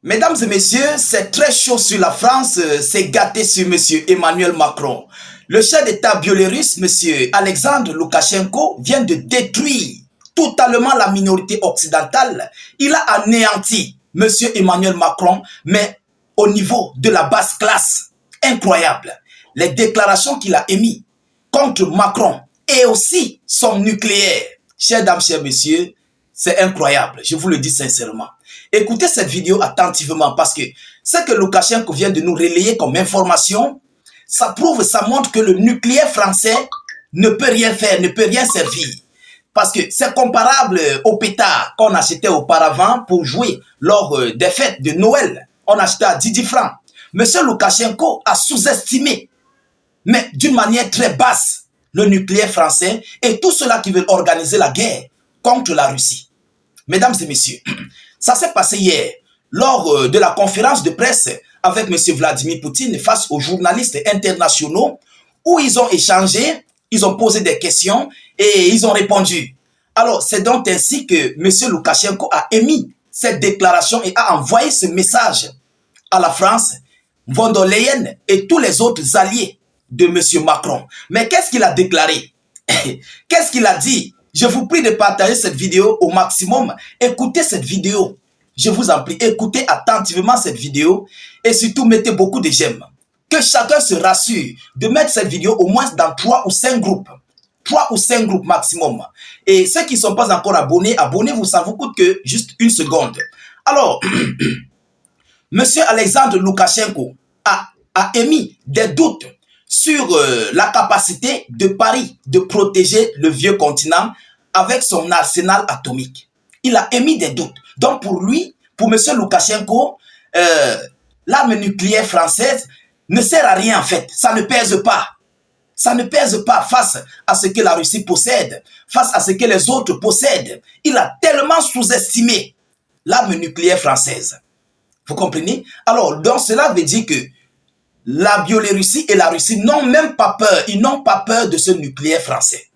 Mesdames et messieurs, c'est très chaud sur la France, c'est gâté sur monsieur Emmanuel Macron. Le chef d'État biélorusse, monsieur Alexandre Loukachenko, vient de détruire totalement la minorité occidentale. Il a anéanti monsieur Emmanuel Macron, mais au niveau de la basse classe. Incroyable. Les déclarations qu'il a émises contre Macron et aussi son nucléaire. Chers dames, chers messieurs, c'est incroyable, je vous le dis sincèrement. Écoutez cette vidéo attentivement parce que ce que Loukachenko vient de nous relayer comme information, ça prouve, ça montre que le nucléaire français ne peut rien faire, ne peut rien servir. Parce que c'est comparable au pétard qu'on achetait auparavant pour jouer lors des fêtes de Noël. On achetait à 10 francs. Monsieur Loukachenko a sous-estimé, mais d'une manière très basse, le nucléaire français et tout ceux-là qui veulent organiser la guerre contre la Russie. Mesdames et messieurs, ça s'est passé hier, lors de la conférence de presse avec M. Vladimir Poutine face aux journalistes internationaux, où ils ont échangé, ils ont posé des questions et ils ont répondu. Alors, c'est donc ainsi que M. Loukachenko a émis cette déclaration et a envoyé ce message à la France, von der Leyen et tous les autres alliés de M. Macron. Mais qu'est-ce qu'il a déclaré? Qu'est-ce qu'il a dit? Je vous prie de partager cette vidéo au maximum. Écoutez cette vidéo. Je vous en prie, écoutez attentivement cette vidéo et surtout mettez beaucoup de j'aime. Que chacun se rassure de mettre cette vidéo au moins dans 3 ou 5 groupes. 3 ou 5 groupes maximum. Et ceux qui ne sont pas encore abonnés, abonnez-vous, ça ne vous coûte que juste une seconde. Alors, Monsieur Alexandre Loukachenko a émis des doutes sur la capacité de Paris de protéger le vieux continent avec son arsenal atomique. Il a émis des doutes. Donc pour lui, pour M. Loukachenko, l'arme nucléaire française ne sert à rien en fait. Ça ne pèse pas. Ça ne pèse pas face à ce que la Russie possède, face à ce que les autres possèdent. Il a tellement sous-estimé l'arme nucléaire française. Vous comprenez? Alors, donc cela veut dire que la Biélorussie et la Russie n'ont même pas peur. Ils n'ont pas peur de ce nucléaire français.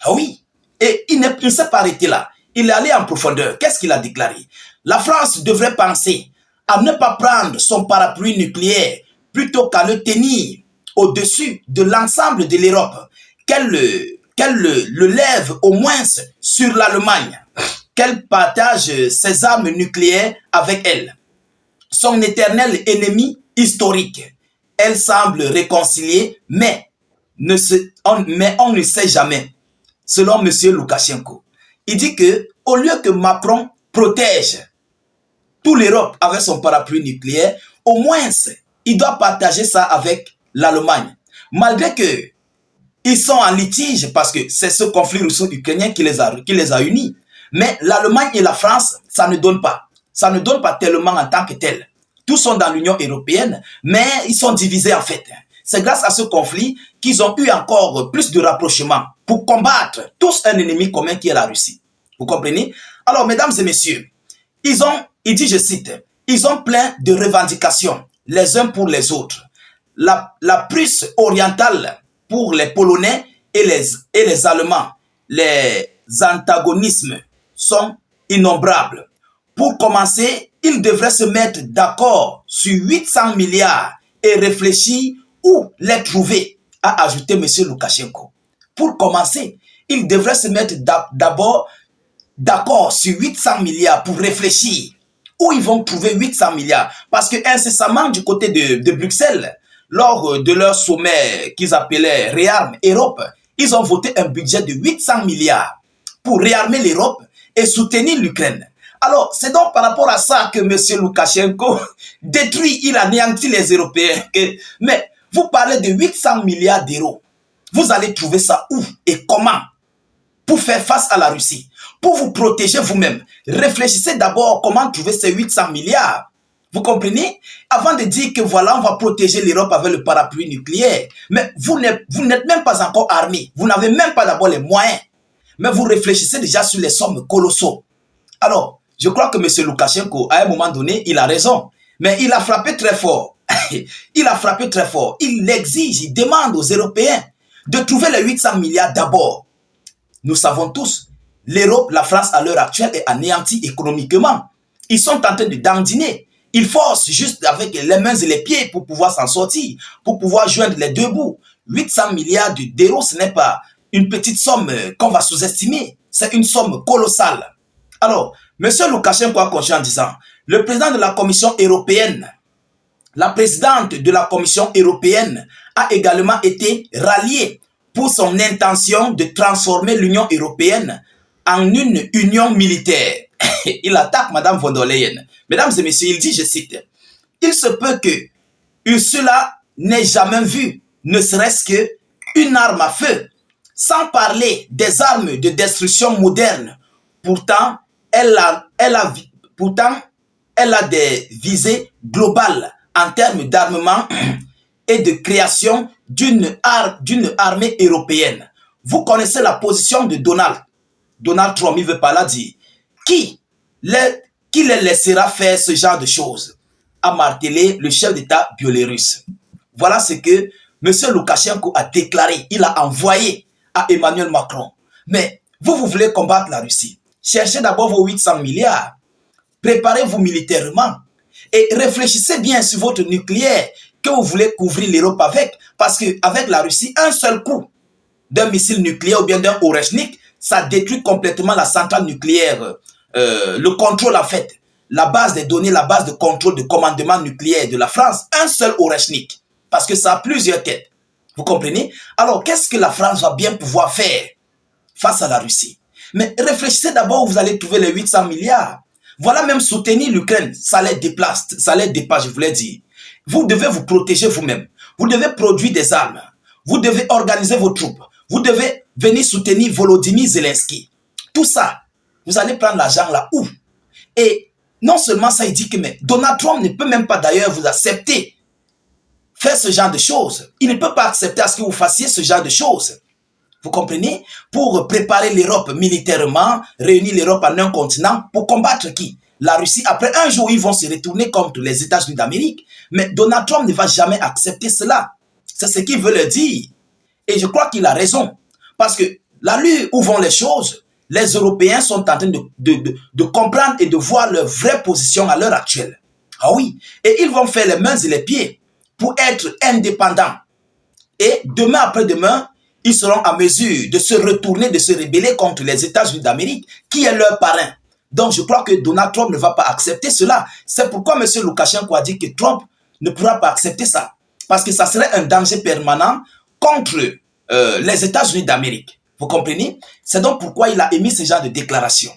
Ah oui. Et il ne s'est pas arrêté là. Il est allé en profondeur. Qu'est-ce qu'il a déclaré? La France devrait penser à ne pas prendre son parapluie nucléaire plutôt qu'à le tenir au-dessus de l'ensemble de l'Europe. Qu'elle le lève au moins sur l'Allemagne. Qu'elle partage ses armes nucléaires avec elle. Son éternel ennemi historique. Elle semble réconcilier, mais on ne sait jamais. Selon M. Loukachenko, il dit que au lieu que Macron protège toute l'Europe avec son parapluie nucléaire, au moins il doit partager ça avec l'Allemagne. Malgré que ils sont en litige parce que c'est ce conflit russo-ukrainien qui les a unis. Mais l'Allemagne et la France, ça ne donne pas. Ça ne donne pas tellement en tant que tel. Tous sont dans l'Union européenne, mais ils sont divisés en fait. C'est grâce à ce conflit qu'ils ont eu encore plus de rapprochement pour combattre tous un ennemi commun qui est la Russie. Vous comprenez? Alors, mesdames et messieurs, il dit, je cite, ils ont plein de revendications, les uns pour les autres. La Prusse orientale pour les Polonais et les Allemands. Les antagonismes sont innombrables. Pour commencer, ils devraient se mettre d'accord sur 800 milliards et réfléchir où les trouver, a ajouté M. Loukachenko. Pour commencer, ils devraient se mettre d'abord d'accord sur 800 milliards pour réfléchir où ils vont trouver 800 milliards. Parce que incessamment du côté de Bruxelles, lors de leur sommet qu'ils appelaient Réarme Europe, ils ont voté un budget de 800 milliards pour réarmer l'Europe et soutenir l'Ukraine. Alors, c'est donc par rapport à ça que M. Loukachenko détruit, il anéantit les Européens. Mais vous parlez de 800 milliards d'euros. Vous allez trouver ça où et comment pour faire face à la Russie, pour vous protéger vous-même. Réfléchissez d'abord comment trouver ces 800 milliards. Vous comprenez? Avant de dire que voilà, on va protéger l'Europe avec le parapluie nucléaire. Mais vous n'êtes même pas encore armé. Vous n'avez même pas d'abord les moyens. Mais vous réfléchissez déjà sur les sommes colossaux. Alors, je crois que M. Loukachenko, à un moment donné, il a raison. Mais il a frappé très fort. Il a frappé très fort. Il exige, il demande aux Européens de trouver les 800 milliards d'abord. Nous savons tous, l'Europe, la France à l'heure actuelle est anéantie économiquement. Ils sont en train de dandiner. Il force juste avec les mains et les pieds pour pouvoir s'en sortir, pour pouvoir joindre les deux bouts. 800 milliards d'euros, ce n'est pas une petite somme qu'on va sous-estimer. C'est une somme colossale. Alors, M. Loukachenko a continué en disant, le président de la Commission européenne, la présidente de la Commission européenne a également été ralliée pour son intention de transformer l'Union européenne en une union militaire. Il attaque Mme von der Leyen. Mesdames et messieurs, il dit, je cite, « Il se peut que Ursula n'ait jamais vu, ne serait-ce qu'une arme à feu, sans parler des armes de destruction modernes. Pourtant, elle a des visées globales en termes d'armement et de création d'une armée européenne. » Vous connaissez la position de Donald Trump, il veut pas la dire. Qui les laissera faire ce genre de choses? A martelé le chef d'État biélorusse. Voilà ce que M. Loukachenko a déclaré. Il a envoyé à Emmanuel Macron. Mais vous voulez combattre la Russie. Cherchez d'abord vos 800 milliards. Préparez-vous militairement. Et réfléchissez bien sur votre nucléaire que vous voulez couvrir l'Europe avec. Parce qu'avec la Russie, un seul coup d'un missile nucléaire ou bien d'un Oreshnik, ça détruit complètement la centrale nucléaire. Le contrôle en fait, la base des données, la base de contrôle de commandement nucléaire de la France, un seul Oreshnik, parce que ça a plusieurs têtes. Vous comprenez? Alors, qu'est-ce que la France va bien pouvoir faire face à la Russie? Mais réfléchissez d'abord où vous allez trouver les 800 milliards. Voilà, même soutenir l'Ukraine, ça les déplace, ça les dépasse, je voulais dire. Vous devez vous protéger vous-même. Vous devez produire des armes. Vous devez organiser vos troupes. Vous devez venir soutenir Volodymyr Zelensky. Tout ça, vous allez prendre l'argent là où? Et non seulement ça, il dit que mais Donald Trump ne peut même pas d'ailleurs vous accepter faire ce genre de choses. Il ne peut pas accepter à ce que vous fassiez ce genre de choses. Vous comprenez? Pour préparer l'Europe militairement, réunir l'Europe en un continent, pour combattre qui? La Russie. Après un jour, ils vont se retourner contre les États-Unis d'Amérique. Mais Donald Trump ne va jamais accepter cela. C'est ce qu'il veut le dire. Et je crois qu'il a raison. Parce que l'allure où vont les choses, les Européens sont en train de comprendre et de voir leur vraie position à l'heure actuelle. Ah oui. Et ils vont faire les mains et les pieds pour être indépendants. Et demain après-demain, ils seront en mesure de se retourner, de se rebeller contre les États-Unis d'Amérique, qui est leur parrain. Donc je crois que Donald Trump ne va pas accepter cela. C'est pourquoi M. Loukachenko a dit que Trump ne pourra pas accepter ça. Parce que ça serait un danger permanent contre les États-Unis d'Amérique. Vous comprenez? C'est donc pourquoi il a émis ce genre de déclaration.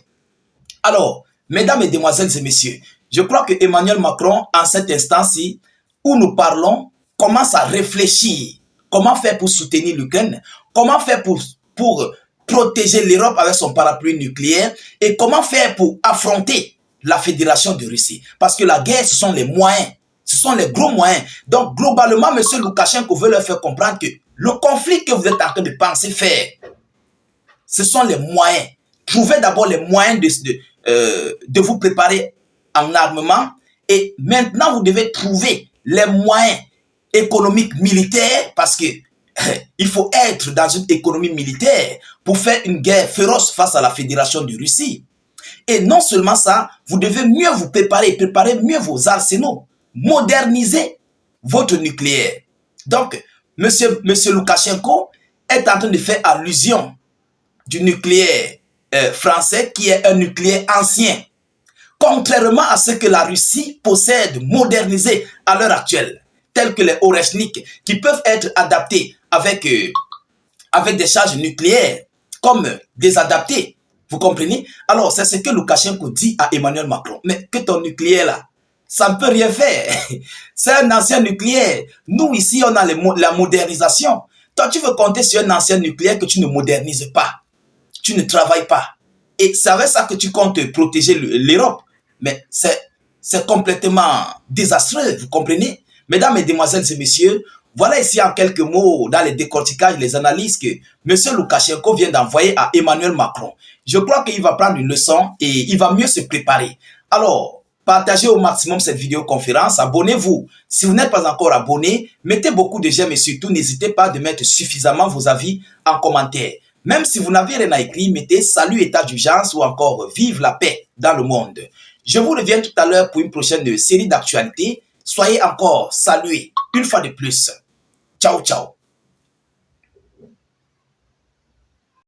Alors, mesdames, mesdemoiselles et messieurs, je crois que Emmanuel Macron, en cet instant-ci, où nous parlons, commence à réfléchir. Comment faire pour soutenir l'Ukraine? Comment faire pour protéger l'Europe avec son parapluie nucléaire? Et comment faire pour affronter la Fédération de Russie? Parce que la guerre, ce sont les moyens. Ce sont les gros moyens. Donc, globalement, M. Loukachenko veut leur faire comprendre que le conflit que vous êtes en train de penser faire, ce sont les moyens. Trouvez d'abord les moyens de vous préparer en armement. Et maintenant, vous devez trouver les moyens économiques militaires parce que il faut être dans une économie militaire pour faire une guerre féroce face à la Fédération de Russie. Et non seulement ça, vous devez mieux vous préparer mieux vos arsenaux, moderniser votre nucléaire. Donc, Monsieur Loukachenko est en train de faire allusion du nucléaire français qui est un nucléaire ancien. Contrairement à ce que la Russie possède modernisé à l'heure actuelle, tels que les Oreshnik, qui peuvent être adaptés avec des charges nucléaires, comme désadaptés. Vous comprenez? Alors, c'est ce que Loukachenko dit à Emmanuel Macron. Mais que ton nucléaire là, ça ne peut rien faire. C'est un ancien nucléaire. Nous, ici, on a la modernisation. Toi, tu veux compter sur un ancien nucléaire que tu ne modernises pas. Tu ne travailles pas. Et c'est avec ça que tu comptes protéger l'Europe. Mais c'est complètement désastreux, vous comprenez? Mesdames, Mesdemoiselles et Messieurs, voilà ici en quelques mots, dans les décorticages, les analyses que M. Loukachenko vient d'envoyer à Emmanuel Macron. Je crois qu'il va prendre une leçon et il va mieux se préparer. Alors, partagez au maximum cette vidéoconférence, abonnez-vous. Si vous n'êtes pas encore abonné, mettez beaucoup de j'aime et surtout, n'hésitez pas de mettre suffisamment vos avis en commentaire. Même si vous n'avez rien à écrire, mettez salut état d'urgence ou encore vive la paix dans le monde. Je vous reviens tout à l'heure pour une prochaine série d'actualités. Soyez encore salués une fois de plus. Ciao, ciao.